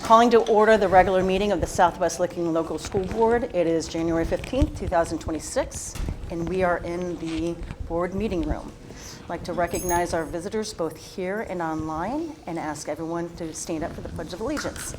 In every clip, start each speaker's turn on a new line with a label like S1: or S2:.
S1: Calling to order the regular meeting of the Southwest Licking Local School Board. It is January 15th, 2026, and we are in the board meeting room. I'd like to recognize our visitors both here and online and ask everyone to stand up for the Pledge of Allegiance.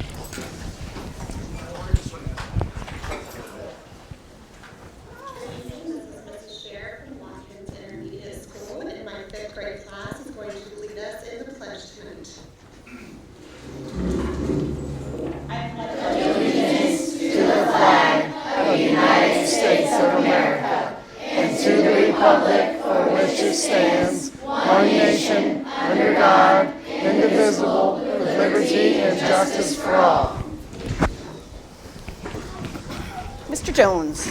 S2: Republic for which it stands, one nation, under God, indivisible, with liberty and justice for all.
S1: Mr. Jones.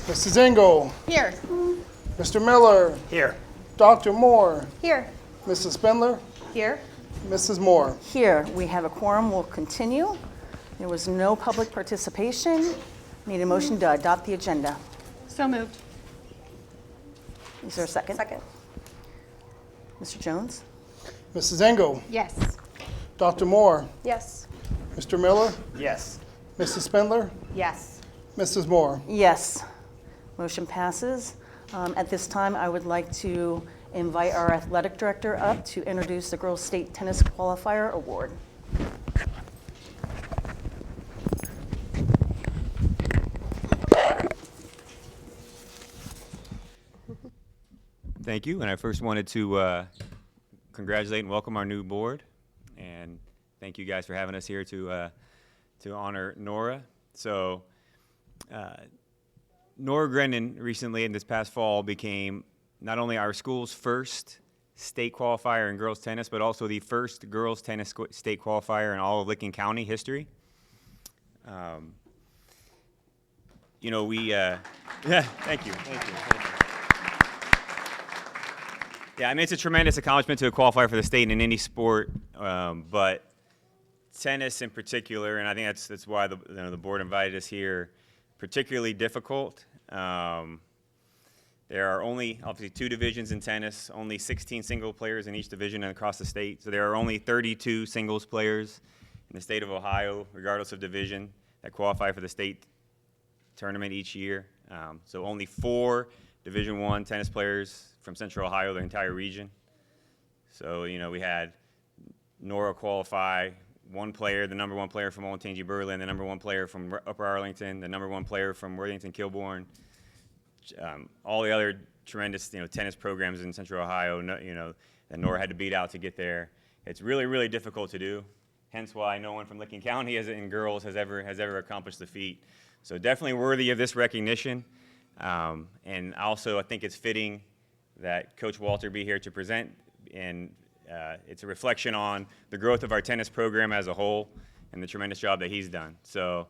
S2: Mrs. Engel.
S1: Here.
S2: Mr. Miller.
S3: Here.
S2: Dr. Moore.
S1: Here.
S2: Mrs. Spindler.
S1: Here.
S2: Mrs. Moore.
S1: Here. We have a quorum. We'll continue. There was no public participation. Need a motion to adopt the agenda.
S4: So moved.
S1: Is there a second? Second. Mr. Jones?
S2: Mrs. Engel.
S4: Yes.
S2: Dr. Moore.
S4: Yes.
S2: Mr. Miller.
S3: Yes.
S2: Mrs. Spindler.
S4: Yes.
S2: Mrs. Moore.
S1: Yes. Motion passes. At this time, I would like to invite our athletic director up to introduce the Girls State Tennis Qualifier Award.
S5: Thank you, and I first wanted to congratulate and welcome our new board, and thank you guys for having us here to honor Nora. So, Nora Grennan recently, in this past fall, became not only our school's first state qualifier in girls tennis, but also the first girls tennis state qualifier in all of Licking County history. You know, yeah, thank you. Yeah, I mean, it's a tremendous accomplishment to qualify for the state in any sport, but tennis in particular, and I think that's why the board invited us here, particularly difficult. There are only, obviously, 2 divisions in tennis, only 16 single players in each division and across the state, so there are only 32 singles players in the state of Ohio, regardless of division, that qualify for the state tournament each year. So only 4 Division I tennis players from Central Ohio, the entire region. So, you know, we had Nora qualify, one player, the number 1 player from Olentangy Berlin, the number 1 player from Upper Arlington, the number 1 player from Worthington Kilbourne, all the other tremendous, you know, tennis programs in Central Ohio, you know, that Nora had to beat out to get there. It's really, really difficult to do. Hence why no one from Licking County in girls has ever accomplished the feat. So definitely worthy of this recognition. And also, I think it's fitting that Coach Walter be here to present, and it's a reflection on the growth of our tennis program as a whole and the tremendous job that he's done. So,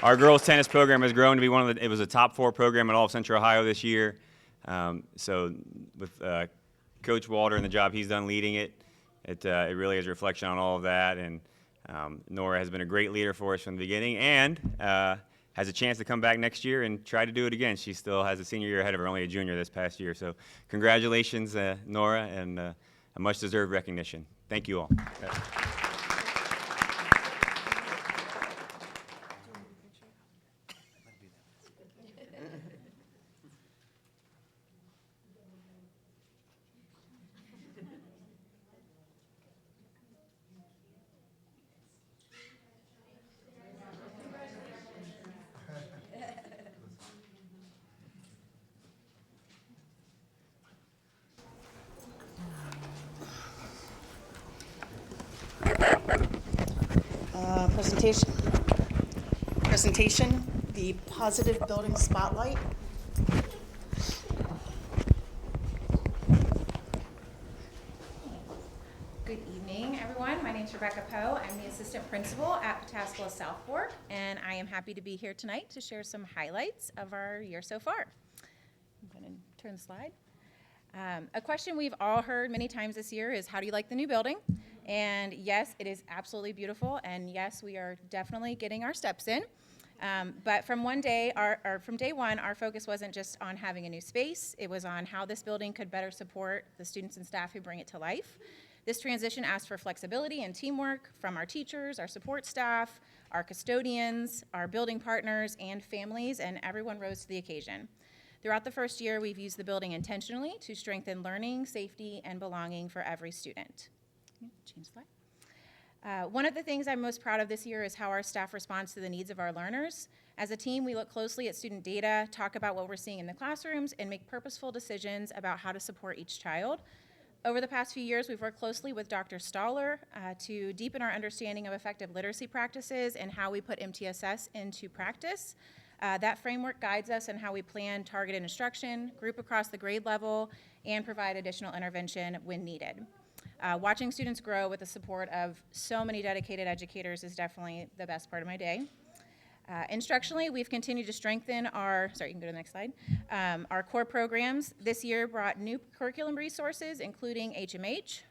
S5: our girls tennis program has grown to be it was a top 4 program in all of Central Ohio this year. So with Coach Walter and the job he's done leading it, it really is a reflection on all of that. And Nora has been a great leader for us from the beginning, and has a chance to come back next year and try to do it again. She still has a senior year ahead of her, only a junior this past year. So congratulations, Nora, and a much-deserved recognition. Thank you all.
S1: Presentation, the Positive Building Spotlight.
S6: Good evening, everyone. My name is Rebecca Poe. I'm the assistant principal at Pataskala South Fork, and I am happy to be here tonight to share some highlights of our year so far. I'm going to turn the slide. A question we've all heard many times this year is, how do you like the new building? And yes, it is absolutely beautiful, and yes, we are definitely getting our steps in. But from day one, our focus wasn't just on having a new space. It was on how this building could better support the students and staff who bring it to life. This transition asked for flexibility and teamwork from our teachers, our support staff, our custodians, our building partners, and families, and everyone rose to the occasion. Throughout the first year, we've used the building intentionally to strengthen learning, safety, and belonging for every student. Change slide. One of the things I'm most proud of this year is how our staff responds to the needs of our learners. As a team, we look closely at student data, talk about what we're seeing in the classrooms, and make purposeful decisions about how to support each child. Over the past few years, we've worked closely with Dr. Staller to deepen our understanding of effective literacy practices and how we put MTSS into practice. That framework guides us in how we plan targeted instruction, group across the grade level, and provide additional intervention when needed. Watching students grow with the support of so many dedicated educators is definitely the best part of my day. Instructionally, we've continued to strengthen our, you can go to the next slide, our core programs. This year brought new curriculum resources, including HMH,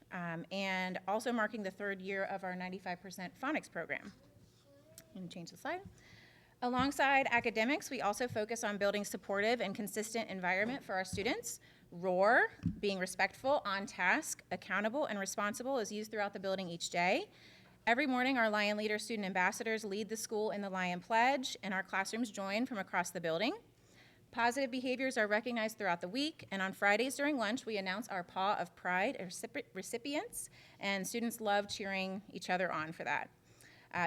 S6: and also marking the third year of our 95% phonics program. And change the slide. Alongside academics, we also focus on building supportive and consistent environment for our students. ROAR, being respectful, on task, accountable, and responsible, is used throughout the building each day. Every morning, our Lion Leader student ambassadors lead the school in the Lion Pledge, and our classrooms join from across the building. Positive behaviors are recognized throughout the week, and on Fridays during lunch, we announce our Paw of Pride recipients, and students love cheering each other on for that.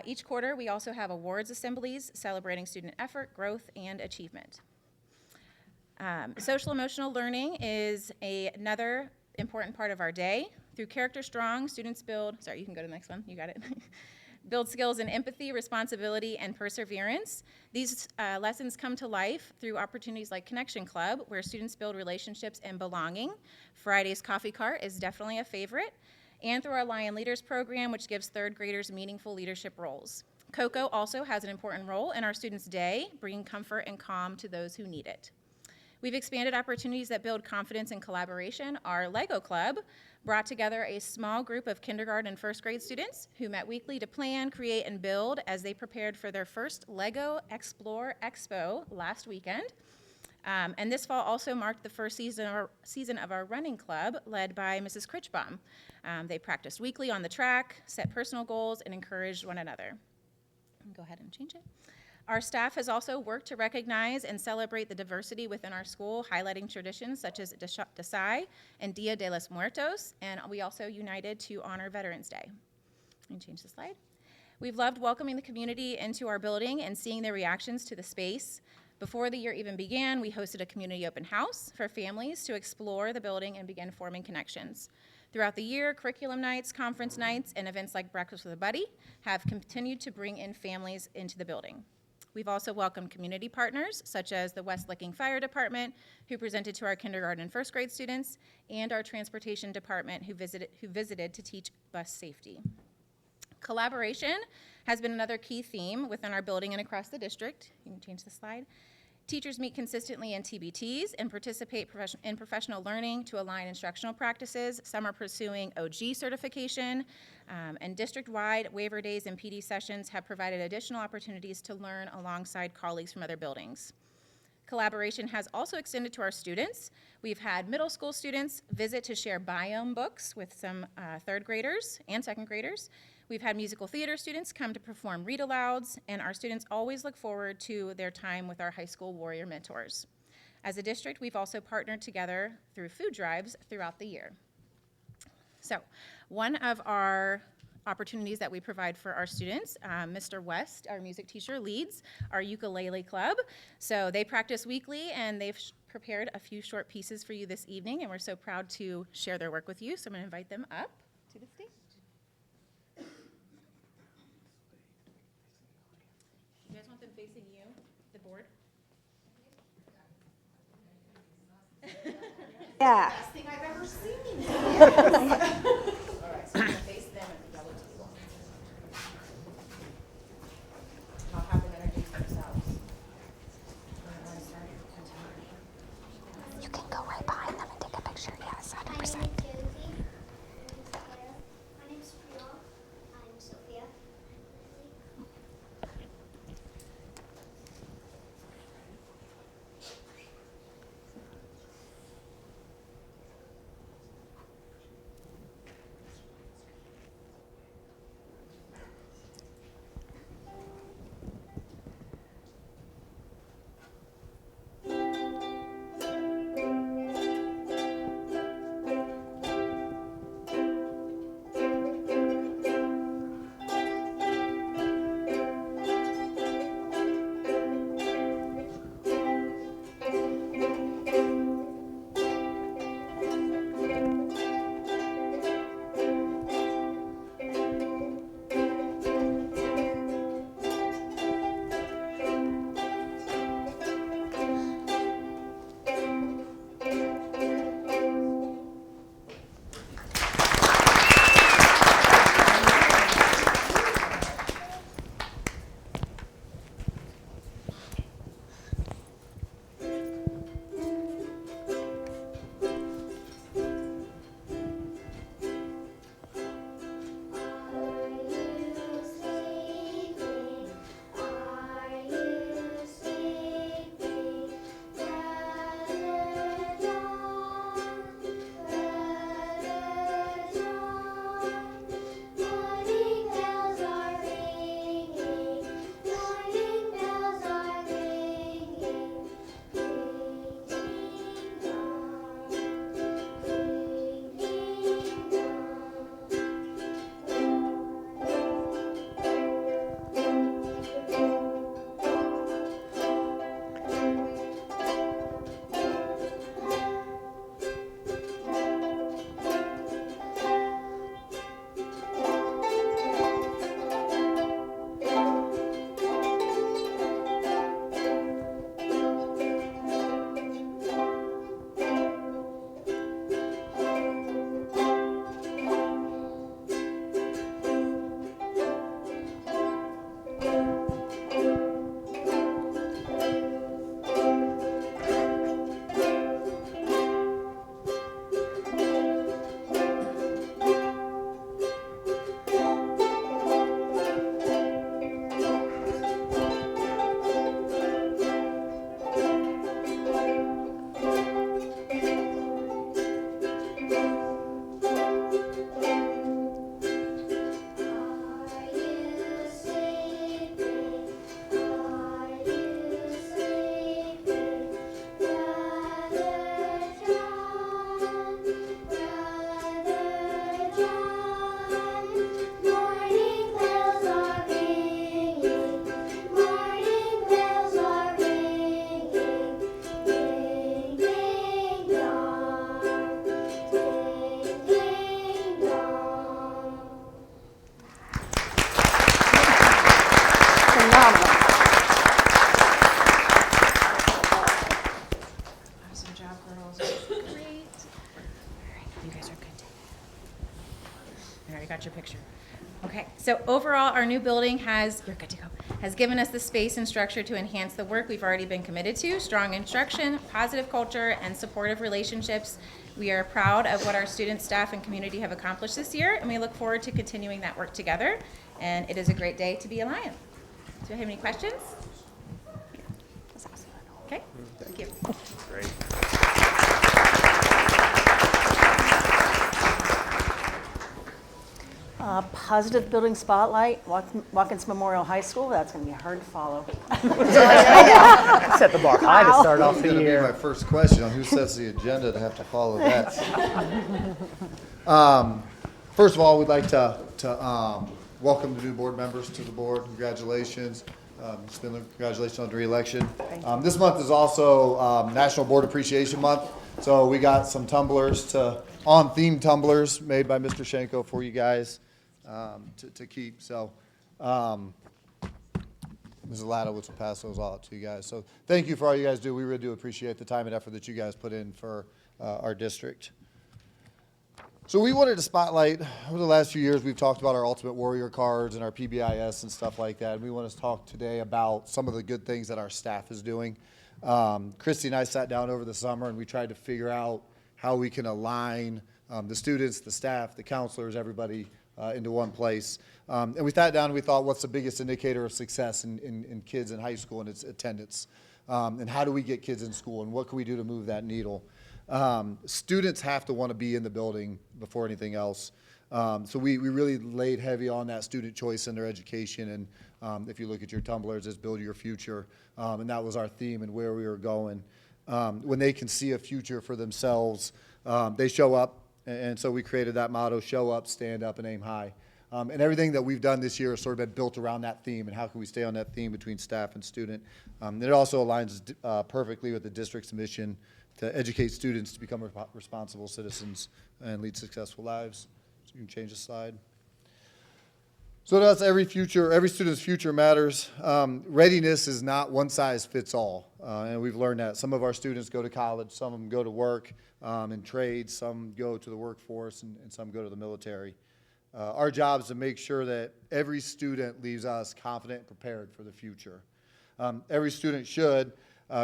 S6: Each quarter, we also have awards assemblies celebrating student effort, growth, and achievement. Social emotional learning is another important part of our day. Through Character Strong, students build, you can go to the next one, you got it. Build skills in empathy, responsibility, and perseverance. These lessons come to life through opportunities like Connection Club, where students build relationships and belonging. Friday's Coffee Cart is definitely a favorite. And through our Lion Leaders program, which gives third graders meaningful leadership roles. COCO also has an important role in our students' day, bringing comfort and calm to those who need it. We've expanded opportunities that build confidence and collaboration. Our Lego Club brought together a small group of kindergarten and first grade students who met weekly to plan, create, and build as they prepared for their first Lego Explore Expo last weekend. And this fall also marked the first season of our running club led by Mrs. Critchbaum. They practiced weekly on the track, set personal goals, and encouraged one another. Go ahead and change it. Our staff has also worked to recognize and celebrate the diversity within our school, highlighting traditions such as Desai and Dia de los Muertos, and we also united to honor Veterans Day. And change the slide. We've loved welcoming the community into our building and seeing their reactions to the space. Before the year even began, we hosted a community open house for families to explore the building and begin forming connections. Throughout the year, curriculum nights, conference nights, and events like Breakfast with a Buddy have continued to bring in families into the building. We've also welcomed community partners, such as the West Licking Fire Department, who presented to our kindergarten and first grade students, and our transportation department, who visited to teach bus safety. Collaboration has been another key theme within our building and across the district. You can change the slide. Teachers meet consistently in TBTs and participate in professional learning to align instructional practices. Some are pursuing OG certification, and district-wide waiver days and PD sessions have provided additional opportunities to learn alongside colleagues from other buildings. Collaboration has also extended to our students. We've had middle school students visit to share biome books with some third graders and second graders. We've had musical theater students come to perform read-alouds, and our students always look forward to their time with our high school warrior mentors. As a district, we've also partnered together through food drives throughout the year. So, one of our opportunities that we provide for our students, Mr. West, our music teacher, leads our ukulele club. So they practice weekly, and they've prepared a few short pieces for you this evening, and we're so proud to share their work with you. So I'm going to invite them up to the stage. You guys want them facing you, the board?
S1: Yeah.
S6: Best thing I've ever seen. All right, so I'm going to face them at the yellow table. I'll have them introduce themselves.
S3: You can go right behind them and take a picture. Yes, 100%.
S4: My name is Josie. My name's Priya. I'm Sophia.
S6: Awesome job, girls. Great. You guys are good. I already got your picture. Okay, so overall, our new building you're good to go, has given us the space and structure to enhance the work we've already been committed to, strong instruction, positive culture, and supportive relationships. We are proud of what our students, staff, and community have accomplished this year, and we look forward to continuing that work together. And it is a great day to be a Lion. Do you have any questions? Okay, thank you.
S5: Great.
S1: Positive building spotlight, Watkins Memorial High School. That's going to be hard to follow.
S2: Set the bar high to start off
S4: That's
S2: the
S4: going to be
S2: year.
S4: my first question on who sets the agenda to have to follow that. First of all, we'd like to welcome the new board members to the board. Congratulations. Spindler, congratulations on the re-election. This month is also National Board Appreciation Month, so we got some tumblers, on-theme tumblers made by Mr. Schenko for you guys to keep. So Ms. Ladowitz will pass those out to you guys. So thank you for all you guys do. We really do appreciate the time and effort that you guys put in for our district. So we wanted to spotlight, over the last few years, we've talked about our Ultimate Warrior cards and our PBIS and stuff like that. And we want to talk today about some of the good things that our staff is doing. Christy and I sat down over the summer and we tried to figure out how we can align the students, the staff, the counselors, everybody into one place. And we sat down and we thought, what's the biggest indicator of success in kids in high school, and it's attendance. And how do we get kids in school, and what can we do to move that needle? Students have to want to be in the building before anything else. So we really laid heavy on that student choice in their education. And if you look at your tumblers, it's build your future. And that was our theme and where we were going. When they can see a future for themselves, they show up. And so we created that motto, show up, stand up, and aim high. And everything that we've done this year has sort of been built around that theme and how can we stay on that theme between staff and student. And it also aligns perfectly with the district's mission to educate students to become responsible citizens and lead successful lives. So you can change the slide. So that's every student's future matters. Readiness is not one size fits all, and we've learned that. Some of our students go to college, some of them go to work in trades, some go to the workforce, and some go to the military. Our job is to make sure that every student leaves us confident and prepared for the future. Every student should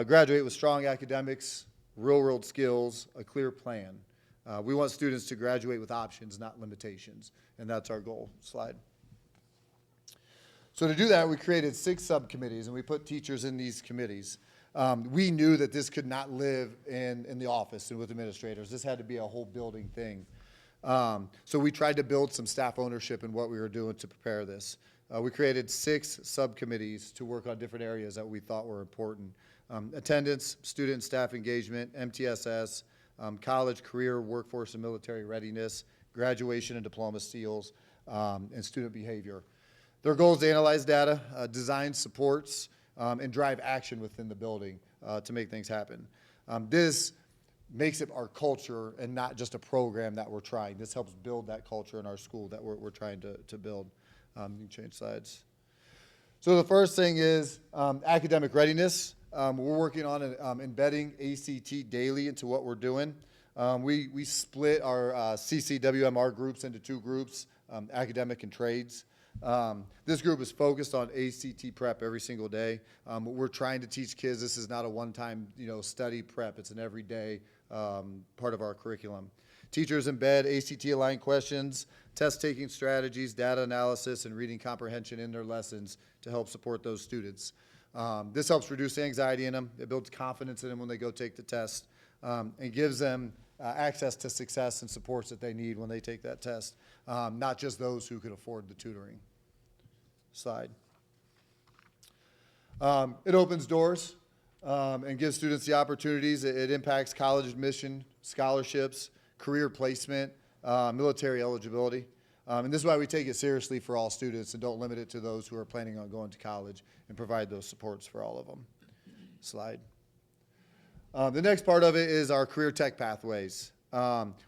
S4: graduate with strong academics, real-world skills, a clear plan. We want students to graduate with options, not limitations, and that's our goal. Slide. So to do that, we created 6 subcommittees, and we put teachers in these committees. We knew that this could not live in the office and with administrators. This had to be a whole building thing. So we tried to build some staff ownership in what we were doing to prepare this. We created 6 subcommittees to work on different areas that we thought were important. Attendance, student and staff engagement, MTSS, college, career, workforce, and military readiness, graduation and diploma seals, and student behavior. Their goal is to analyze data, design supports, and drive action within the building to make things happen. This makes it our culture and not just a program that we're trying. This helps build that culture in our school that we're trying to build. You can change slides. So the first thing is academic readiness. We're working on embedding ACT daily into what we're doing. We split our CCWMR groups into 2 groups, academic and trades. This group is focused on ACT prep every single day. We're trying to teach kids this is not a one-time study prep. It's an everyday part of our curriculum. Teachers embed ACT-aligned questions, test-taking strategies, data analysis, and reading comprehension in their lessons to help support those students. This helps reduce anxiety in them. It builds confidence in them when they go take the test, and gives them access to success and supports that they need when they take that test, not just those who can afford the tutoring. Slide. It opens doors and gives students the opportunities. It impacts college admission, scholarships, career placement, military eligibility. And this is why we take it seriously for all students and don't limit it to those who are planning on going to college and provide those supports for all of them. Slide. The next part of it is our career tech pathways.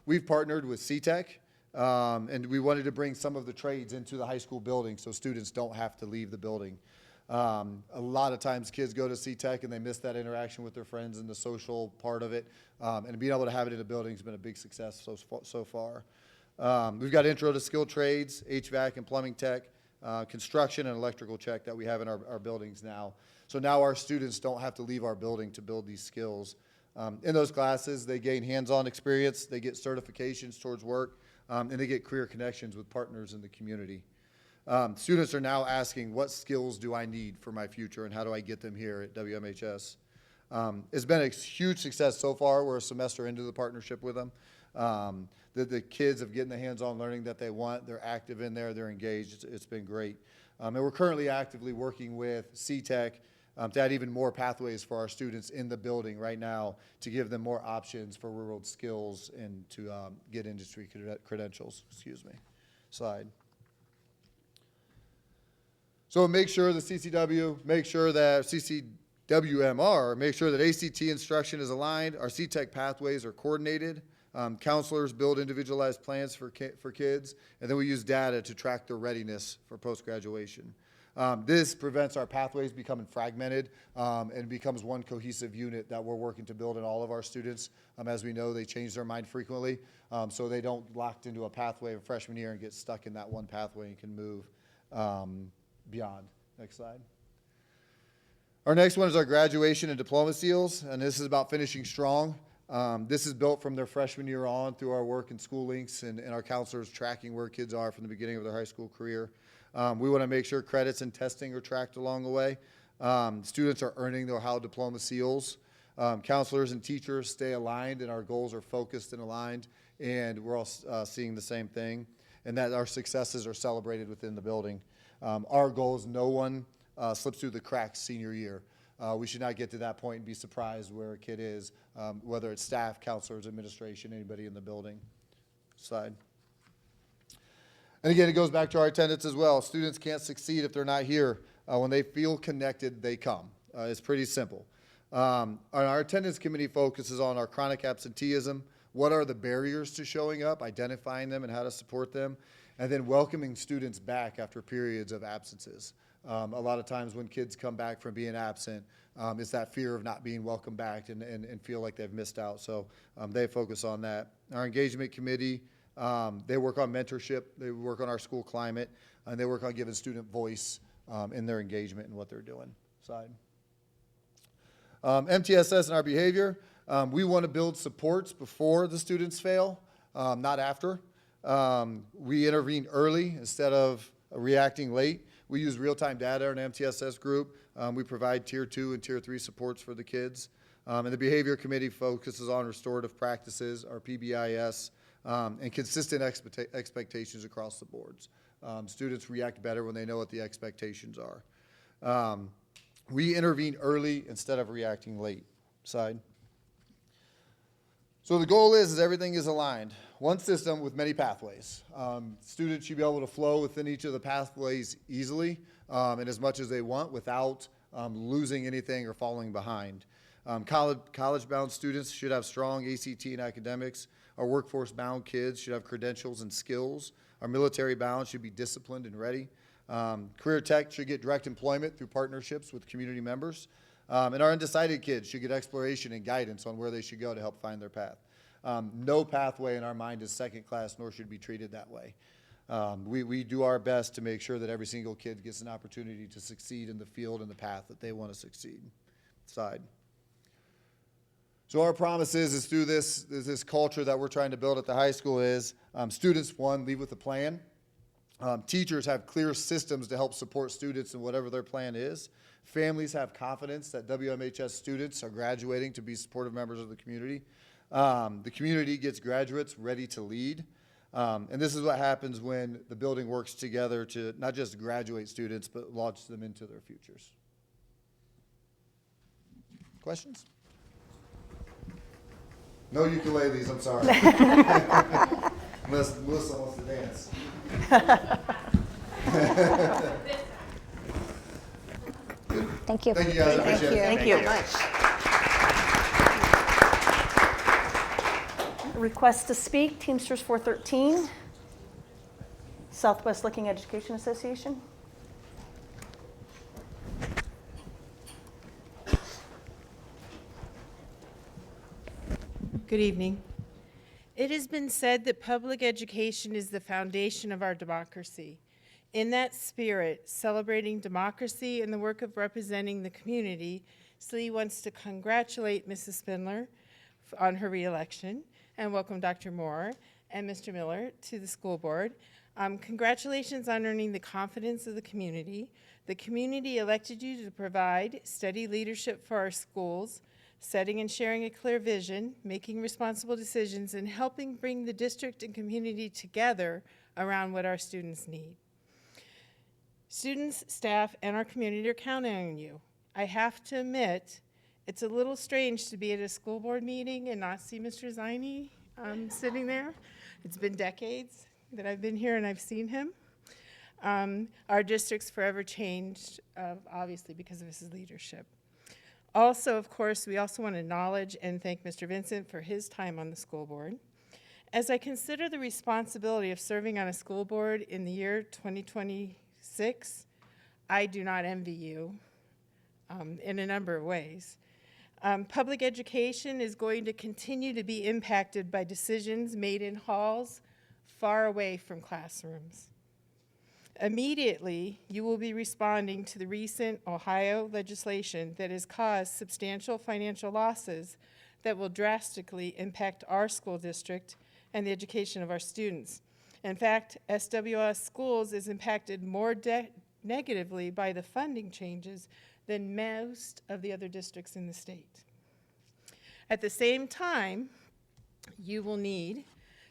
S4: We've partnered with CTEC, and we wanted to bring some of the trades into the high school building so students don't have to leave the building. A lot of times kids go to CTEC and they miss that interaction with their friends and the social part of it, and being able to have it in a building has been a big success so far. We've got intro to skilled trades, HVAC and plumbing tech, construction and electrical tech that we have in our buildings now. So now our students don't have to leave our building to build these skills. In those classes, they gain hands-on experience, they get certifications towards work, and they get career connections with partners in the community. Students are now asking, what skills do I need for my future and how do I get them here at WMHS? It's been a huge success so far. We're a semester into the partnership with them. The kids have getting the hands-on learning that they want. They're active in there. They're engaged. It's been great. And we're currently actively working with CTEC to add even more pathways for our students in the building right now to give them more options for real-world skills and to get industry credentials. Excuse me. Slide. So make sure the CCWMR, make sure that ACT instruction is aligned, our CTEC pathways are coordinated, counselors build individualized plans for kids, and then we use data to track their readiness for post-graduation. This prevents our pathways becoming fragmented and becomes one cohesive unit that we're working to build in all of our students. As we know, they change their mind frequently, so they don't locked into a pathway of freshman year and get stuck in that one pathway and can move beyond. Next slide. Our next one is our graduation and diploma seals, and this is about finishing strong. This is built from their freshman year on through our work in School Links and our counselors tracking where kids are from the beginning of their high school career. We want to make sure credits and testing are tracked along the way. Students are earning their HOW diploma seals. Counselors and teachers stay aligned and our goals are focused and aligned, and we're all seeing the same thing, and that our successes are celebrated within the building. Our goal is no one slips through the cracks senior year. We should not get to that point and be surprised where a kid is, whether it's staff, counselors, administration, anybody in the building. Slide. And again, it goes back to our attendance as well. Students can't succeed if they're not here. When they feel connected, they come. It's pretty simple. Our attendance committee focuses on our chronic absenteeism, what are the barriers to showing up, identifying them and how to support them, and then welcoming students back after periods of absences. A lot of times when kids come back from being absent, it's that fear of not being welcomed back and feel like they've missed out. So they focus on that. Our engagement committee, they work on mentorship, they work on our school climate, and they work on giving student voice in their engagement and what they're doing. Side. MTSS and our behavior, we want to build supports before the students fail, not after. We intervene early instead of reacting late. We use real-time data in our MTSS group. We provide Tier 2 and Tier 3 supports for the kids. And the behavior committee focuses on restorative practices, our PBIS, and consistent expectations across the boards. Students react better when they know what the expectations are. We intervene early instead of reacting late. Side. So the goal is everything is aligned. One system with many pathways. Students should be able to flow within each of the pathways easily and as much as they want without losing anything or falling behind. College-bound students should have strong ACT and academics. Our workforce-bound kids should have credentials and skills. Our military-bound should be disciplined and ready. Career tech should get direct employment through partnerships with community members. And our undecided kids should get exploration and guidance on where they should go to help find their path. No pathway in our mind is second class, nor should be treated that way. We do our best to make sure that every single kid gets an opportunity to succeed in the field and the path that they want to succeed. Side. So our promise is through this culture that we're trying to build at the high school is students, one, leave with a plan. Teachers have clear systems to help support students in whatever their plan is. Families have confidence that WMHS students are graduating to be supportive members of the community. The community gets graduates ready to lead. And this is what happens when the building works together to not just graduate students, but launch them into their futures. Questions? No ukuleles, I'm sorry. Unless Melissa wants to dance.
S3: Thank you.
S4: Thank you guys, I appreciate it.
S1: Thank you. Request to speak, Teamsters 413, Southwest Licking Education Association.
S7: Good evening. It has been said that public education is the foundation of our democracy. In that spirit, celebrating democracy and the work of representing the community, SLE wants to congratulate Mrs. Spindler on her reelection and welcome Dr. Moore and Mr. Miller to the school board. Congratulations on earning the confidence of the community. The community elected you to provide steady leadership for our schools, setting and sharing a clear vision, making responsible decisions, and helping bring the district and community together around what our students need. Students, staff, and our community are counting on you. I have to admit, it's a little strange to be at a school board meeting and not see Mr. Ziny sitting there. It's been decades that I've been here and I've seen him. Our district's forever changed, obviously, because of his leadership. Also, of course, we also want to acknowledge and thank Mr. Vincent for his time on the school board. As I consider the responsibility of serving on a school board in the year 2026, I do not envy you in a number of ways. Public education is going to continue to be impacted by decisions made in halls far away from classrooms. Immediately, you will be responding to the recent Ohio legislation that has caused substantial financial losses that will drastically impact our school district and the education of our students. In fact, SWL schools is impacted more negatively by the funding changes than most of the other districts in the state. At the same time, you will need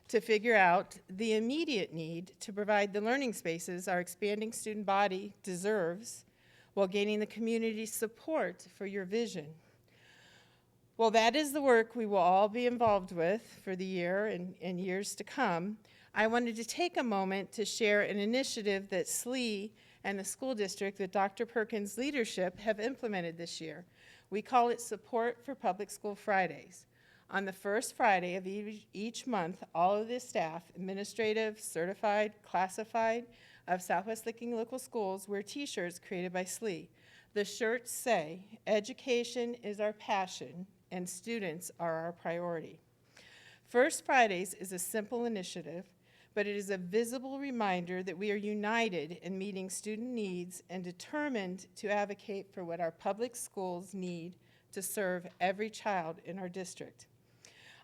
S7: to figure out the immediate need to provide the learning spaces our expanding student body deserves while gaining the community support for your vision. Well, that is the work we will all be involved with for the year and years to come. I wanted to take a moment to share an initiative that SWL and the school district with Dr. Perkins' leadership have implemented this year. We call it Support for Public School Fridays. On the first Friday of each month, all of the staff, administrative, certified, classified, of Southwest Licking Local Schools wear t-shirts created by SWL. The shirts say, "Education is our passion and students are our priority." First Fridays is a simple initiative, but it is a visible reminder that we are united in meeting student needs and determined to advocate for what our public schools need to serve every child in our district.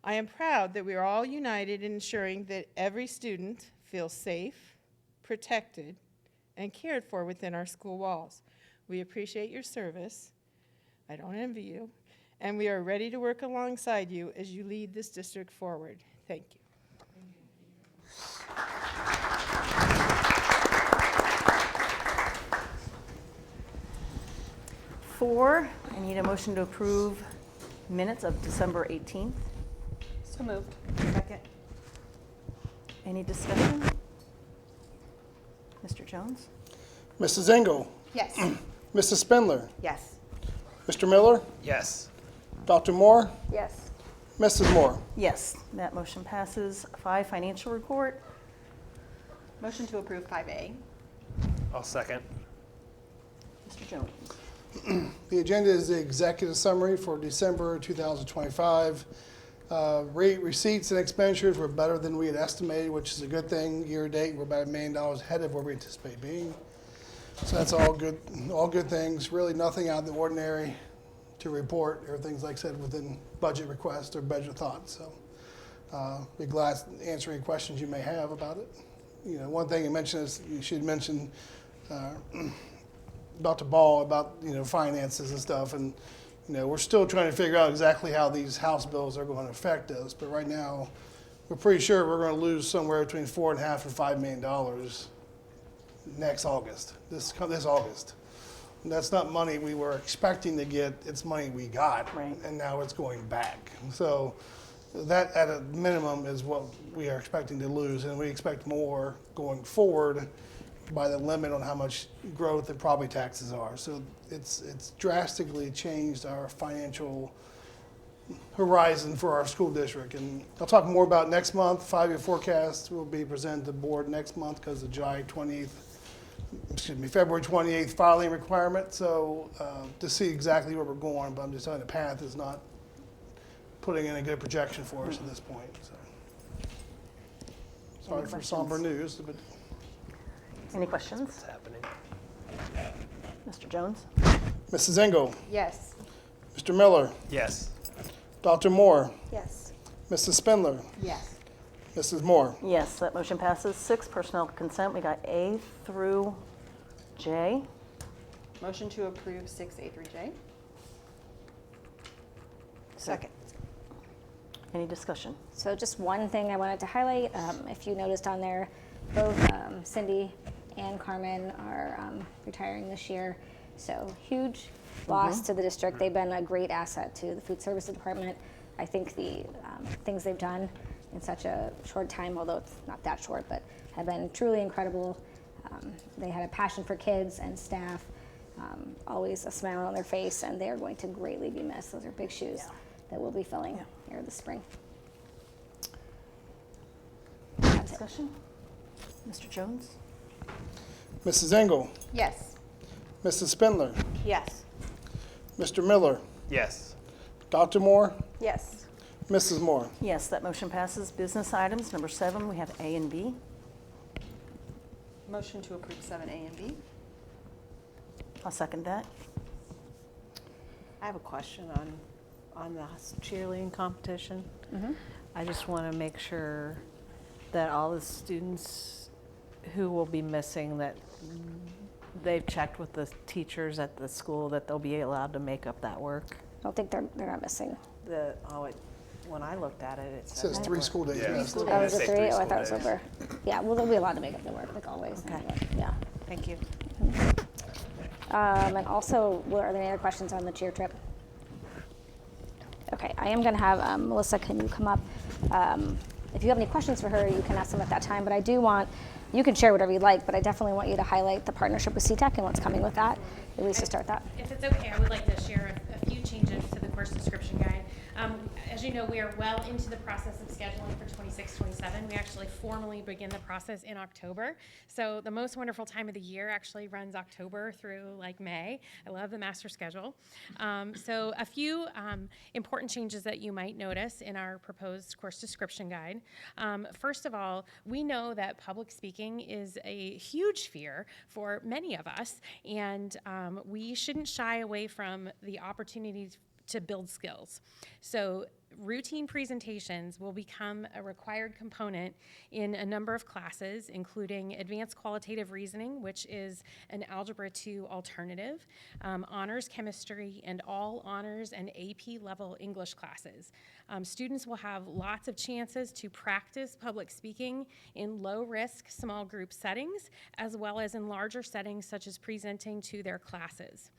S7: I am proud that we are all united in ensuring that every student feels safe, protected, and cared for within our school walls. We appreciate your service. I don't envy you. And we are ready to work alongside you as you lead this district forward. Thank you.
S1: 4, I need a motion to approve minutes of December 18th.
S8: So moved. Second.
S1: Any discussion? Mr. Jones?
S2: Mrs. Engel,
S8: Yes.
S2: Mrs. Spindler,
S8: Yes.
S2: Mr. Miller,
S9: Yes.
S2: Dr. Moore,
S3: Yes.
S2: Mrs. Moore.
S1: Yes, that motion passes. 5, financial report.
S8: Motion to approve 5A.
S9: I'll second.
S1: Mr. Jones?
S2: The agenda is the executive summary for December 2025. Receipts and expenditures were better than we had estimated, which is a good thing. Year to date, we're about $1 million ahead of where we anticipate being. So that's all good things. Really nothing out of the ordinary to report. Everything's, like I said, within budget request or budget thoughts. So be glad to answer any questions you may have about it. You know, one thing you mentioned is you should mention Dr. Ball about, finances and stuff. And, we're still trying to figure out exactly how these House bills are going to affect us. But right now, we're pretty sure we're going to lose somewhere between $4.5 and $5 million next August, this August. And that's not money we were expecting to get. It's money we got.
S1: Right.
S2: And now it's going back. So that at a minimum is what we are expecting to lose. And we expect more going forward by the limit on how much growth and property taxes are. So it's drastically changed our financial horizon for our school district. And I'll talk more about next month. 5-year forecast will be presented to the board next month because of February 28th filing requirement. So to see exactly where we're going, but I'm just telling you the path is not putting in a good projection for us at this point. So sorry for somber news, but
S1: Any questions?
S9: What's happening?
S1: Mr. Jones?
S2: Mrs. Engel,
S8: Yes.
S2: Mr. Miller,
S9: Yes.
S2: Dr. Moore,
S8: Yes.
S2: Mrs. Spindler,
S8: Yes.
S2: Mrs. Moore.
S1: Yes, that motion passes. 6, personnel consent. We got A through J.
S8: Motion to approve 6A through J. Second.
S1: Any discussion?
S3: So just one thing I wanted to highlight, if you noticed on there, both Cindy and Carmen are retiring this year. So huge loss to the district. They've been a great asset to the food service department. I think the things they've done in such a short time, although it's not that short, but have been truly incredible. They had a passion for kids and staff, always a smile on their face, and they are going to greatly be missed. Those are big shoes that we'll be filling here this spring. That's it.
S1: Discussion? Mr. Jones?
S2: Mrs. Engel,
S8: Yes.
S2: Mrs. Spindler,
S8: Yes.
S2: Mr. Miller,
S9: Yes.
S2: Dr. Moore,
S8: Yes.
S2: Mrs. Moore.
S1: Yes, that motion passes. Business items, number 7, we have A and B.
S8: Motion to approve 7A and B.
S1: I'll second that.
S10: I have a question on the cheerleading competition. I just want to make sure that all the students who will be missing, that they've checked with the teachers at the school that they'll be allowed to make up that work.
S3: I don't think they're not missing.
S10: When I looked at it, it
S2: It says
S10: said
S2: 3 school days.
S9: Yeah.
S2: missed.
S3: Oh, was it
S9: say
S3: 3?
S9: three
S3: Oh, I
S9: school
S3: thought it was
S9: days.
S3: over. Yeah, well, they'll be allowed to make up their work, like always.
S10: Okay.
S3: Anyway. Yeah.
S10: Thank you.
S3: And also, are there any other questions on the cheer trip? Okay, I am going to have, Melissa, can you come up? if you have any questions for her, you can ask them at that time. But I do want, you can share whatever you like, but I definitely want you to highlight the partnership with CTEC and what's coming with that, at least to start that.
S6: If it's okay, I would like to share a few changes to the course description guide. As you know, we are well into the process of scheduling for 26-27. We actually formally begin the process in October. So the most wonderful time of the year actually runs October through like May. I love the master schedule. So a few important changes that you might notice in our proposed course description guide. First of all, we know that public speaking is a huge fear for many of us, and we shouldn't shy away from the opportunities to build skills. So routine presentations will become a required component in a number of classes, including advanced qualitative reasoning, which is an Algebra 2 alternative, honors chemistry, and all honors and AP level English classes. Students will have lots of chances to practice public speaking in low-risk small group settings, as well as in larger settings such as presenting to their classes.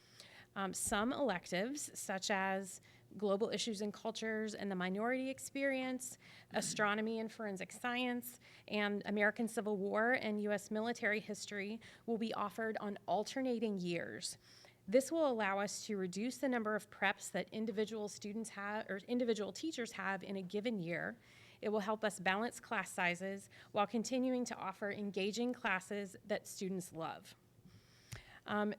S6: Some electives, such as global issues and cultures and the minority experience, astronomy and forensic science, and American Civil War and U.S. military history, will be offered on alternating years. This will allow us to reduce the number of preps that individual students have or individual teachers have in a given year. It will help us balance class sizes while continuing to offer engaging classes that students love.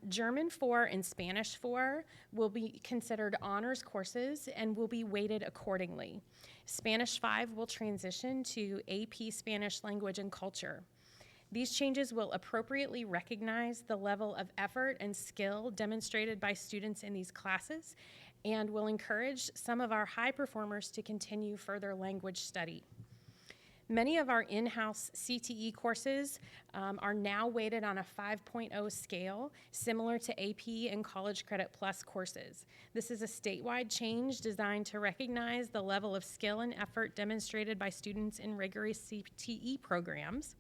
S6: German 4 and Spanish 4 will be considered honors courses and will be weighted accordingly. Spanish 5 will transition to AP Spanish Language and Culture. These changes will appropriately recognize the level of effort and skill demonstrated by students in these classes and will encourage some of our high performers to continue further language study. Many of our in-house CTE courses are now weighted on a 5.0 scale, similar to AP and College Credit Plus courses. This is a statewide change designed to recognize the level of skill and effort demonstrated by students in rigorous CTE programs.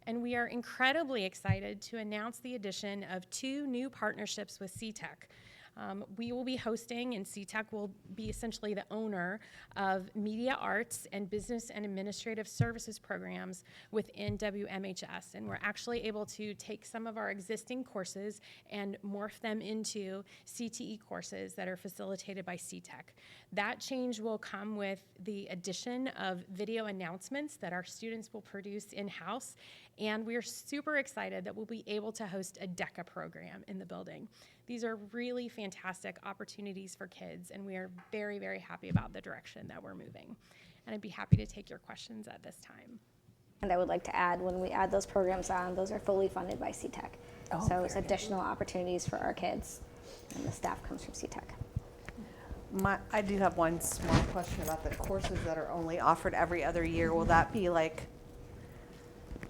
S6: And we are incredibly excited to announce the addition of 2 new partnerships with CTEC. We will be hosting, and CTEC will be essentially the owner of media arts and business and administrative services programs within WMHS. And we're actually able to take some of our existing courses and morph them into CTE courses that are facilitated by CTEC. That change will come with the addition of video announcements that our students will produce in-house. And we're super excited that we'll be able to host a DECA program in the building. These are really fantastic opportunities for kids, and we are very, very happy about the direction that we're moving. And I'd be happy to take your questions at this time.
S3: And I would like to add, when we add those programs on, those are fully funded by CTEC. So it's additional opportunities for our kids, and the staff comes from CTEC.
S10: I do have one small question about the courses that are only offered every other year. Will that be like,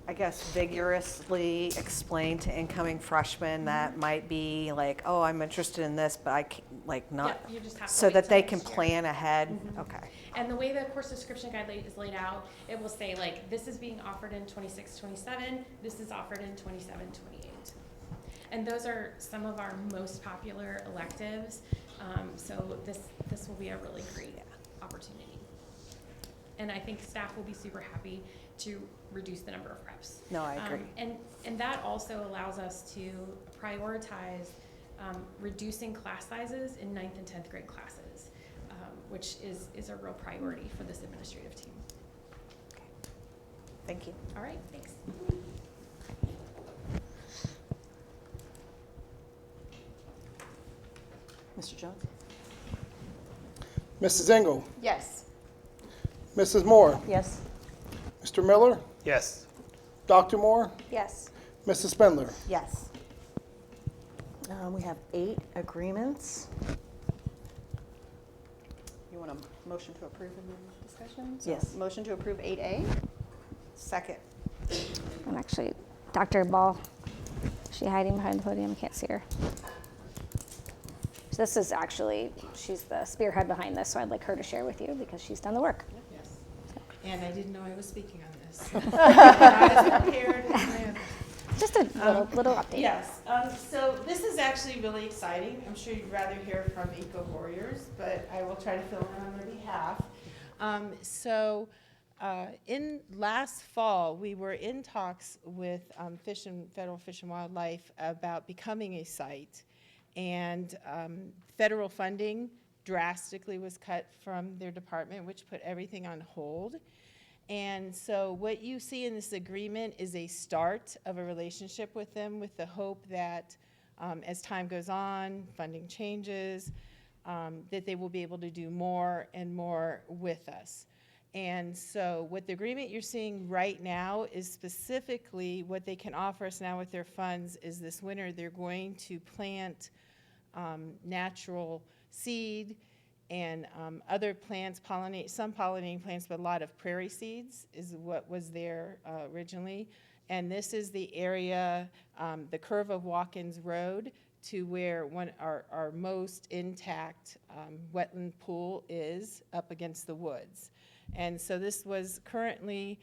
S10: I guess, vigorously explained to incoming freshmen that might be like, oh, I'm interested in this, but I can't, like, not,
S6: Yeah, you just have to
S10: so
S6: wait
S10: that
S6: till
S10: they
S6: next
S10: can
S6: year.
S10: plan ahead? Okay.
S6: And the way the course description guide is laid out, it will say like, this is being offered in 26-27, this is offered in 27-28. And those are some of our most popular electives. So this will be a really great opportunity. And I think staff will be super happy to reduce the number of reps.
S10: No, I agree.
S6: And that also allows us to prioritize reducing class sizes in 9th and 10th grade classes, which is a real priority for this administrative team.
S10: Okay. Thank you.
S6: All right, thanks.
S1: Mr. Jones?
S2: Mrs. Engel,
S8: Yes.
S2: Mrs. Moore,
S1: Yes.
S2: Mr. Miller,
S9: Yes.
S2: Dr. Moore,
S8: Yes.
S2: Mrs. Spindler.
S10: Yes.
S1: We have 8 agreements.
S8: You want a motion to approve in the discussion? So
S1: Yes.
S8: Motion to approve 8A?
S10: Second.
S3: And actually, Dr. Ball, is she hiding behind the podium? I can't see her. So this is actually, she's the spearhead behind this, so I'd like her to share with you because she's done the work.
S7: Yes. And I didn't know I was speaking on this. I was prepared.
S3: Just a little update.
S7: Yes, so this is actually really exciting. I'm sure you'd rather hear from Eco Warriors, but I will try to fill in on their behalf. In last fall, we were in talks with Federal Fish and Wildlife about becoming a site, and federal funding drastically was cut from their department, which put everything on hold. And so what you see in this agreement is a start of a relationship with them, with the hope that as time goes on, funding changes, that they will be able to do more and more with us. And so what the agreement you're seeing right now is specifically what they can offer us now with their funds is this winter they're going to plant natural seed and other plants, some pollinating plants, but a lot of prairie seeds is what was there originally. And this is the area, the curve of Watkins Road to where our most intact wetland pool is up against the woods. And so this was currently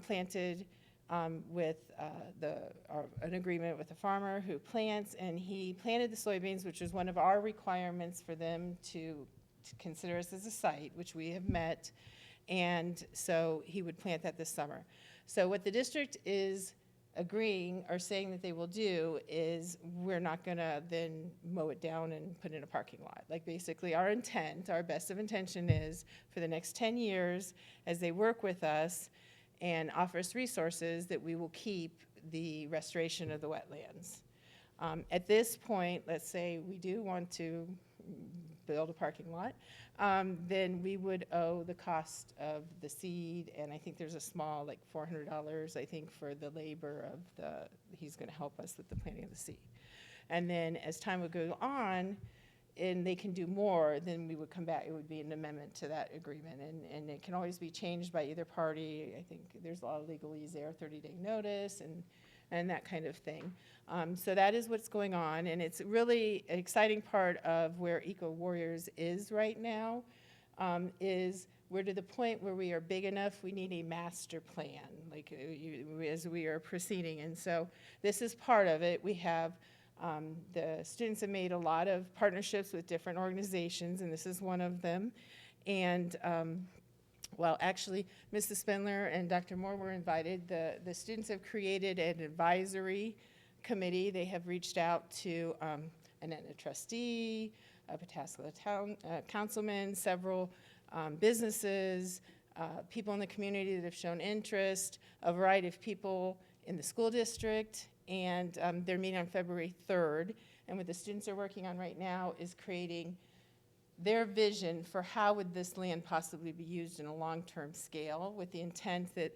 S7: planted with an agreement with a farmer who plants, and he planted the soybeans, which was one of our requirements for them to consider us as a site, which we have met, and so he would plant that this summer. So what the district is agreeing or saying that they will do is we're not going to then mow it down and put it in a parking lot. Like basically our intent, our best of intention is for the next 10 years as they work with us and offer us resources that we will keep the restoration of the wetlands. At this point, let's say we do want to build a parking lot, then we would owe the cost of the seed, and I think there's a small, like $400, I think, for the labor of he's gonna help us with the planting of the seed. And then as time would go on, and they can do more, then we would come back, it would be an amendment to that agreement, and it can always be changed by either party. I think there's a lot of legalese there, 30-day notice, and that kind of thing. So that is what's going on, and it's really an exciting part of where Eco Warriors is right now, is we're to the point where we are big enough, we need a master plan, like as we are proceeding. And so this is part of it. We have, the students have made a lot of partnerships with different organizations, and this is one of them. And well, actually, Mrs. Spindler and Dr. Moore were invited. The students have created an advisory committee. They have reached out to an Etna trustee, a Pataskala town councilman, several businesses, people in the community that have shown interest, a variety of people in the school district, and they're meeting on February 3rd. And what the students are working on right now is creating their vision for how would this land possibly be used in a long-term scale, with the intent that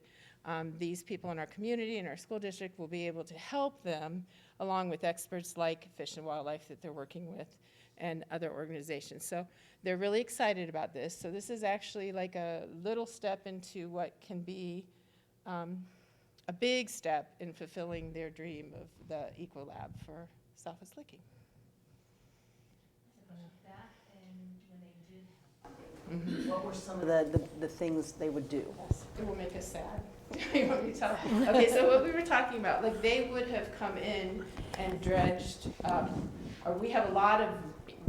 S7: these people in our community and our school district will be able to help them, along with experts like Fish and Wildlife that they're working with and other organizations. So they're really excited about this. So this is actually like a little step into what can be a big step in fulfilling their dream of the Eco Lab for Southwest Licking.
S1: What were some of the things they would do?
S7: Yes, it will make us sad. You want me to tell? Okay, so what we were talking about, like they would have come in and dredged, or we have a lot of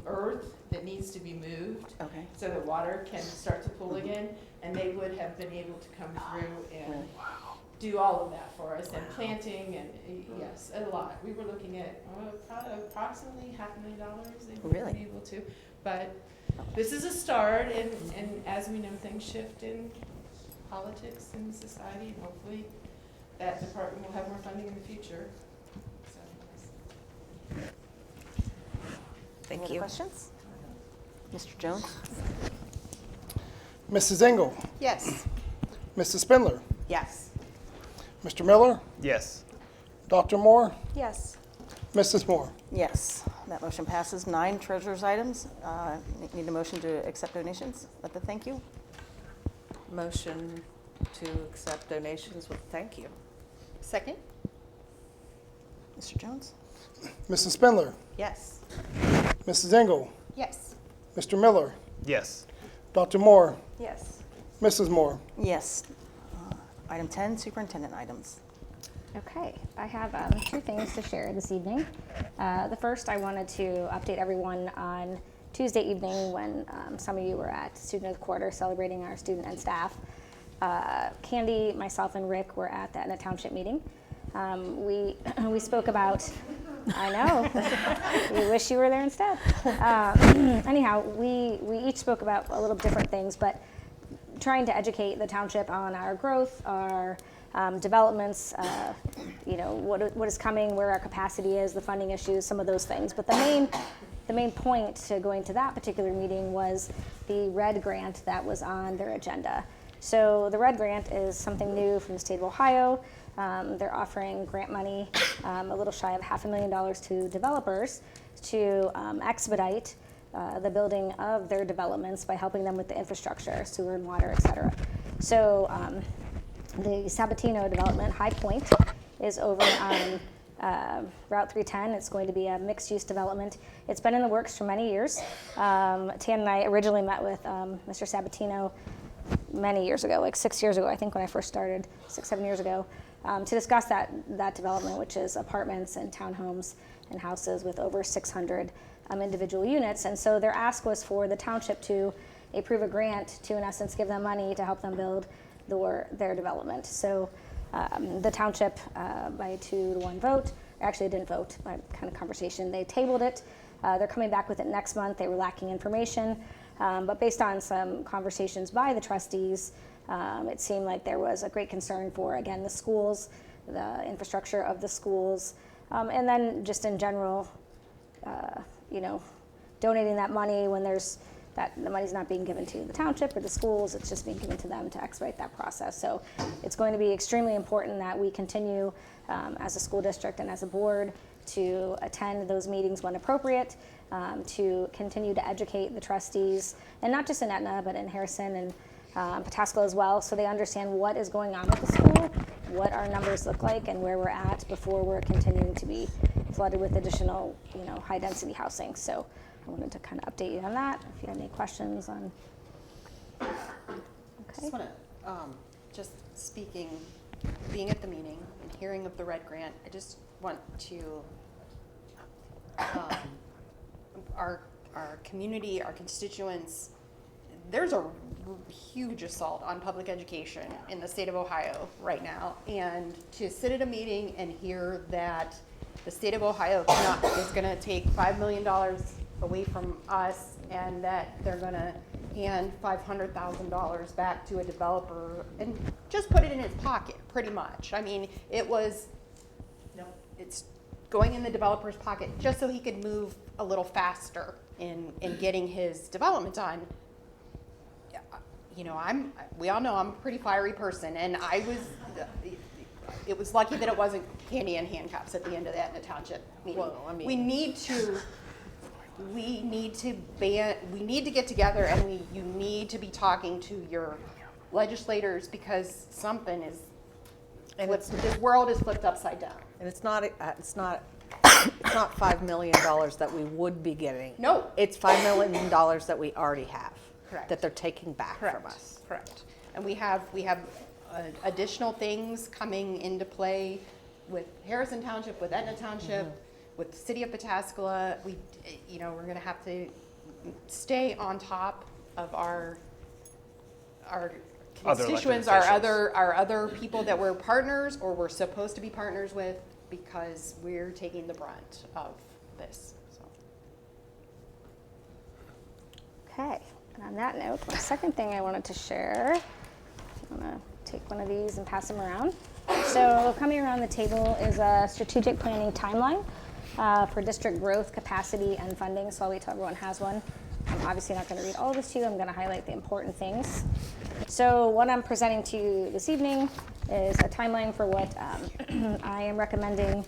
S7: earth that needs to be moved.
S1: Okay.
S7: So that water can start to pool again, and they would have been able to come through and do all of that for us, and planting, and yes, a lot. We were looking at probably approximately $500,000 they would
S1: Really?
S7: be able to, but this is a start, and as we know, things shift in politics and society, and hopefully that department will have more funding in the future. So, yes.
S1: Any other questions? Mr. Jones?
S2: Mrs. Engel,
S8: Yes.
S2: Mrs. Spindler,
S8: Yes.
S2: Mr. Miller,
S9: Yes.
S2: Dr. Moore,
S8: Yes.
S2: Mrs. Moore.
S1: Yes, that motion passes. 9 treasurer's items. Need a motion to accept donations with a thank you.
S10: Motion to accept donations with thank you.
S8: Second?
S1: Mr. Jones?
S2: Mrs. Spindler,
S8: Yes.
S2: Mrs. Engel,
S8: Yes.
S2: Mr. Miller,
S9: Yes.
S2: Dr. Moore,
S8: Yes.
S2: Mrs. Moore.
S1: Yes. Item 10, superintendent items.
S3: Okay, I have 2 things to share this evening. The first, I wanted to update everyone on Tuesday evening when some of you were at Student of the Quarter celebrating our student and staff. Candy, myself, and Rick were at the Etna Township meeting. We spoke about, I know, we wish you were there instead. Anyhow, we each spoke about a little different things, but trying to educate the township on our growth, our developments, what is coming, where our capacity is, the funding issues, some of those things. But the main point to going to that particular meeting was the RED grant that was on their agenda. So the RED grant is something new from the state of Ohio. They're offering grant money, a little shy of $500,000 to developers to expedite the building of their developments by helping them with the infrastructure, sewer and water, et cetera. So the Sabatino development, High Point, is over on Route 310. It's going to be a mixed-use development. It's been in the works for many years. Tan and I originally met with Mr. Sabatino many years ago, like 6 years ago, I think, when I first started, 6-7 years ago, to discuss that development, which is apartments and townhomes and houses with over 600 individual units. And so their ask was for the township to approve a grant to, in essence, give them money to help them build their development. So the township, by 2-1 vote, actually didn't vote, by kind of conversation, they tabled it. They're coming back with it next month. They were lacking information. But based on some conversations by the trustees, it seemed like there was a great concern for, again, the schools, the infrastructure of the schools, and then just in general, donating that money when the money's not being given to the township or the schools, it's just being given to them to expedite that process. So it's going to be extremely important that we continue as a school district and as a board to attend those meetings when appropriate, to continue to educate the trustees, and not just in Etna, but in Harrison and Pataskala as well, so they understand what is going on with the school, what our numbers look like, and where we're at before we're continuing to be flooded with additional, high-density housing. So I wanted to kind of update you on that. If you have any questions on. Okay.
S8: Just want to, being at the meeting and hearing of the RED grant, I just want to, our community, our constituents, there's a huge assault on public education in the state of Ohio right now. And to sit at a meeting and hear that the state of Ohio is going to take $5 million away from us, and that they're going to hand $500,000 back to a developer and just put it in his pocket, pretty much. I mean, it's going in the developer's pocket just so he could move a little faster in getting his development done. We all know I'm a pretty fiery person, and it was lucky that it wasn't candy and handcuffs at the end of that in the township meeting.
S10: Well, I mean,
S8: we need to get together, and you need to be talking to your legislators, because something is, this world is flipped upside down.
S10: and it's not $5 million that we would be getting.
S8: No.
S10: It's $5 million that we already have.
S8: Correct.
S10: That they're taking back from us.
S8: Correct. And we have additional things coming into play with Harrison Township, with Etna Township, with the city of Pataskala. We're going to have to stay on top of our constituents, our other people that we're partners or we're supposed to be partners with, because we're taking the brunt of this. So.
S3: Okay. And on that note, the second thing I wanted to share, I'm going to take one of these and pass them around. So coming around the table is a strategic planning timeline for district growth, capacity, and funding. So I'll wait till everyone has one. I'm obviously not going to read all of this to you. I'm going to highlight the important things. So what I'm presenting to you this evening is a timeline for what I am recommending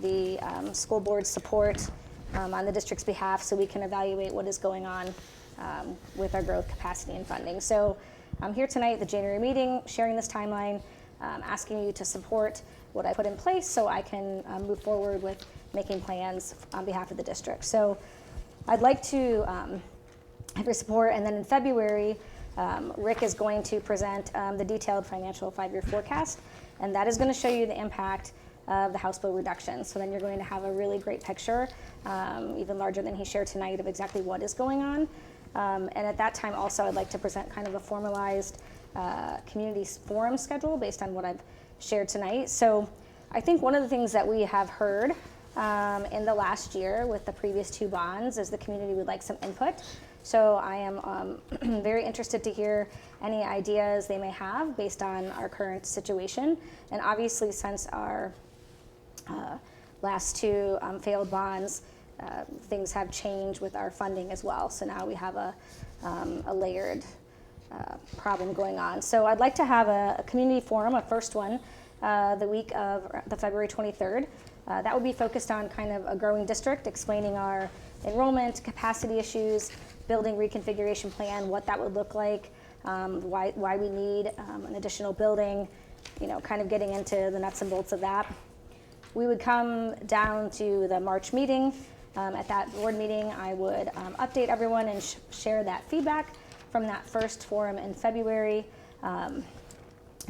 S3: the school board support on the district's behalf, so we can evaluate what is going on with our growth, capacity, and funding. So I'm here tonight at the January meeting, sharing this timeline, asking you to support what I put in place so I can move forward with making plans on behalf of the district. So I'd like to have your support, and then in February, Rick is going to present the detailed financial 5-year forecast, and that is going to show you the impact of the House bill reduction. So then you're going to have a really great picture, even larger than he shared tonight, of exactly what is going on. And at that time also, I'd like to present kind of a formalized community forum schedule based on what I've shared tonight. So I think one of the things that we have heard in the last year with the previous 2 bonds is the community would like some input. So I am very interested to hear any ideas they may have based on our current situation. And obviously, since our last 2 failed bonds, things have changed with our funding as well. So now we have a layered problem going on. So I'd like to have a community forum, a first one, the week of the February 23rd. That would be focused on kind of a growing district, explaining our enrollment, capacity issues, building reconfiguration plan, what that would look like, why we need an additional building, kind of getting into the nuts and bolts of that. We would come down to the March meeting. At that board meeting, I would update everyone and share that feedback from that first forum in February,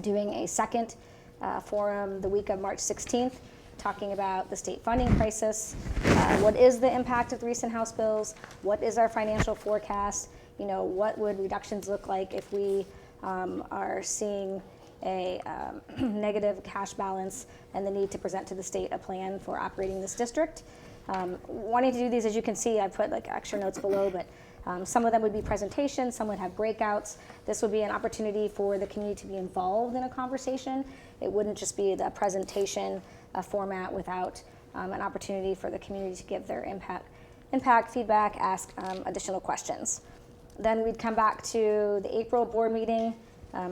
S3: doing a second forum the week of March 16th, talking about the state funding crisis, what is the impact of the recent House bills, what is our financial forecast, what would reductions look like if we are seeing a negative cash balance and the need to present to the state a plan for operating this district. Wanting to do these, as you can see, I put like extra notes below, but some of them would be presentations, some would have breakouts. This would be an opportunity for the community to be involved in a conversation. It wouldn't just be the presentation format without an opportunity for the community to give their impact feedback, ask additional questions. Then we'd come back to the April board meeting.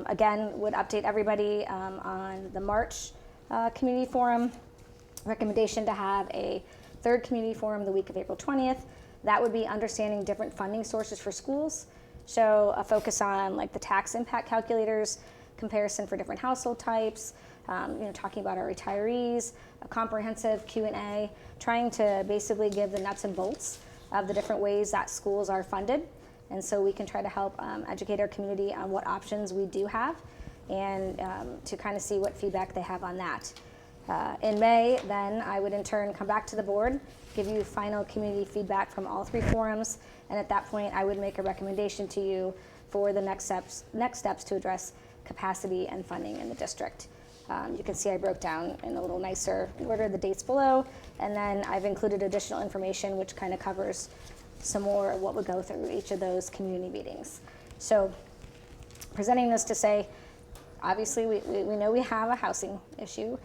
S3: Again, would update everybody on the March community forum. Recommendation to have a third community forum the week of April 20th. That would be understanding different funding sources for schools. So a focus on like the tax impact calculators, comparison for different household types, talking about our retirees, a comprehensive Q&A, trying to basically give the nuts and bolts of the different ways that schools are funded. And so we can try to help educate our community on what options we do have and to kind of see what feedback they have on that. In May, then I would in turn come back to the board, give you final community feedback from all 3 forums, and at that point I would make a recommendation to you for the next steps to address capacity and funding in the district. You can see I broke down in a little nicer order the dates below, and then I've included additional information which kind of covers some more of what would go through each of those community meetings. So presenting this to say, obviously we know we have a housing issue.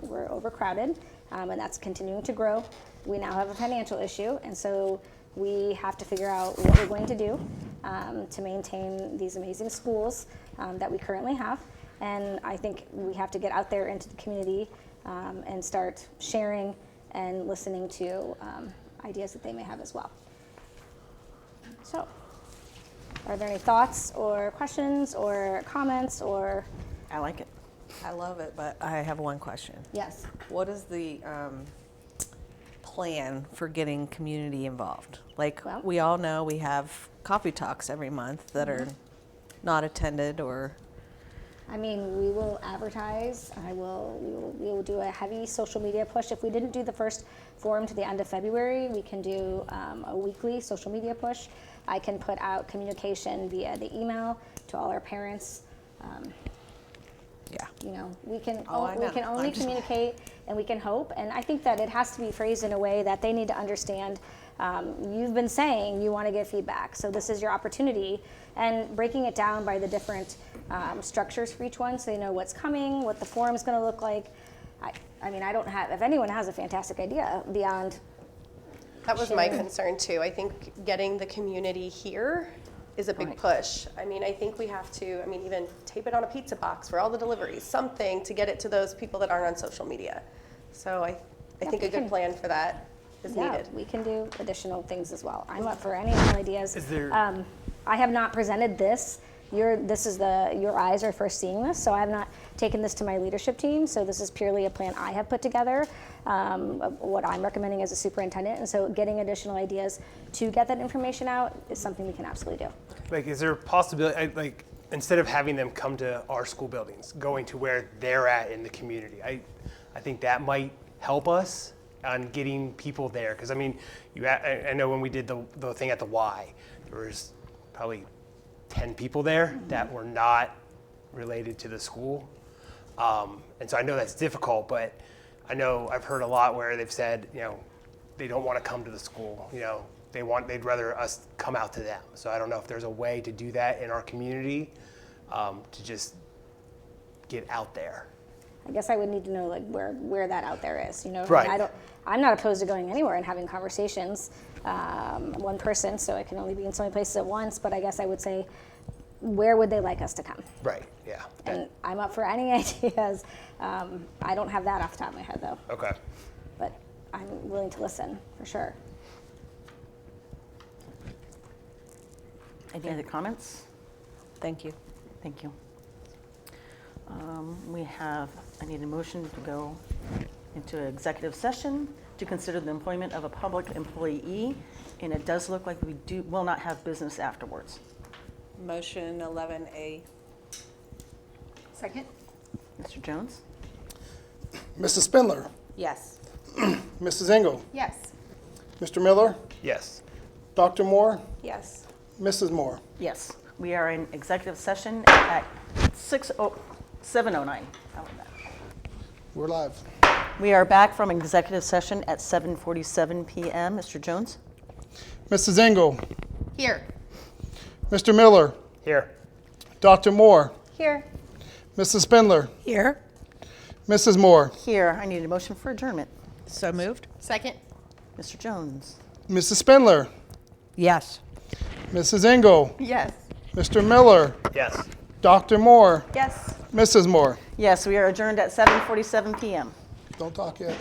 S3: We're overcrowded, and that's continuing to grow. We now have a financial issue, and so we have to figure out what we're going to do to maintain these amazing schools that we currently have. And I think we have to get out there into the community and start sharing and listening to ideas that they may have as well. So, are there any thoughts or questions or comments or?
S1: I like it.
S10: I love it, but I have one question.
S3: Yes.
S10: What is the plan for getting community involved? Like,
S3: Well-
S10: we all know we have coffee talks every month that are not attended or.
S3: I mean, we will advertise. We will do a heavy social media push. If we didn't do the first forum to the end of February, we can do a weekly social media push. I can put out communication via the email to all our parents.
S10: Yeah.
S3: We can
S10: Oh, I know.
S3: only
S10: I'm just-
S3: communicate and we can hope. And I think that it has to be phrased in a way that they need to understand. You've been saying you want to give feedback, so this is your opportunity. And breaking it down by the different structures for each one, so they know what's coming, what the forum's going to look like. I mean, I don't have. If anyone has a fantastic idea beyond.
S8: That was my
S3: Sure.
S8: concern too. I think getting the community here is a big
S3: Right.
S8: push. I mean, I think we have to, even tape it on a pizza box for all the deliveries, something to get it to those people that aren't on social media. So I think
S3: we
S8: a good
S3: can-
S8: plan for that is
S3: Yeah,
S8: needed.
S3: we can do additional things as well. I'm up for any ideas.
S9: Is there-
S3: I have not presented this. Your eyes are first seeing this, so I have not taken this to my leadership team. So this is purely a plan I have put together, of what I'm recommending as a superintendent. And so getting additional ideas to get that information out is something we can absolutely do.
S9: Like, is there a possibility, instead of having them come to our school buildings, going to where they're at in the community? I think that might help us on getting people there. Because, I know when we did the thing at the Y, there was probably 10 people there that were not related to the school. And so I know that's difficult, but I know I've heard a lot where they've said, they don't want to come to the school, they'd rather us come out to them. So I don't know if there's a way to do that in our community, to just get out there.
S3: I guess I would need to know like where that out there is,
S9: Right.
S3: I'm not opposed to going anywhere and having conversations. One person, so I can only be in so many places at once, but I guess I would say, where would they like us to come?
S9: Right, yeah.
S3: And I'm up for any ideas. I don't have that off the top of my head though,
S9: Okay.
S3: but I'm willing to listen for sure.
S1: Any other comments?
S10: Thank you.
S1: Thank you. I need a motion to go into executive session to consider the employment of a public employee, and it does look like we will not have business afterwards.
S10: Motion 11A.
S8: Second?
S1: Mr. Jones?
S2: Mrs. Spindler,
S10: Yes.
S2: Mrs. Engel,
S8: Yes.
S2: Mr. Miller,
S9: Yes.
S2: Dr. Moore,
S10: Yes.
S2: Mrs. Moore.
S1: Yes, we are in executive session at 7:09. How about that?
S2: We're live.
S1: We are back from executive session at 7:47 p.m. Mr. Jones?
S2: Mrs. Engel,
S8: Here.
S2: Mr. Miller,
S9: Here.
S2: Dr. Moore,
S8: Here.
S2: Mrs. Spindler,
S10: Here.
S2: Mrs. Moore,
S1: Here, I need a motion for adjournment.
S10: So moved?
S8: Second?
S1: Mr. Jones?
S2: Mrs. Spindler,
S10: Yes.
S2: Mrs. Engel,
S8: Yes.
S2: Mr. Miller,
S9: Yes.
S2: Dr. Moore,
S8: Yes.
S2: Mrs. Moore.
S1: Yes, we are adjourned at 7:47 p.m.
S2: Don't talk yet.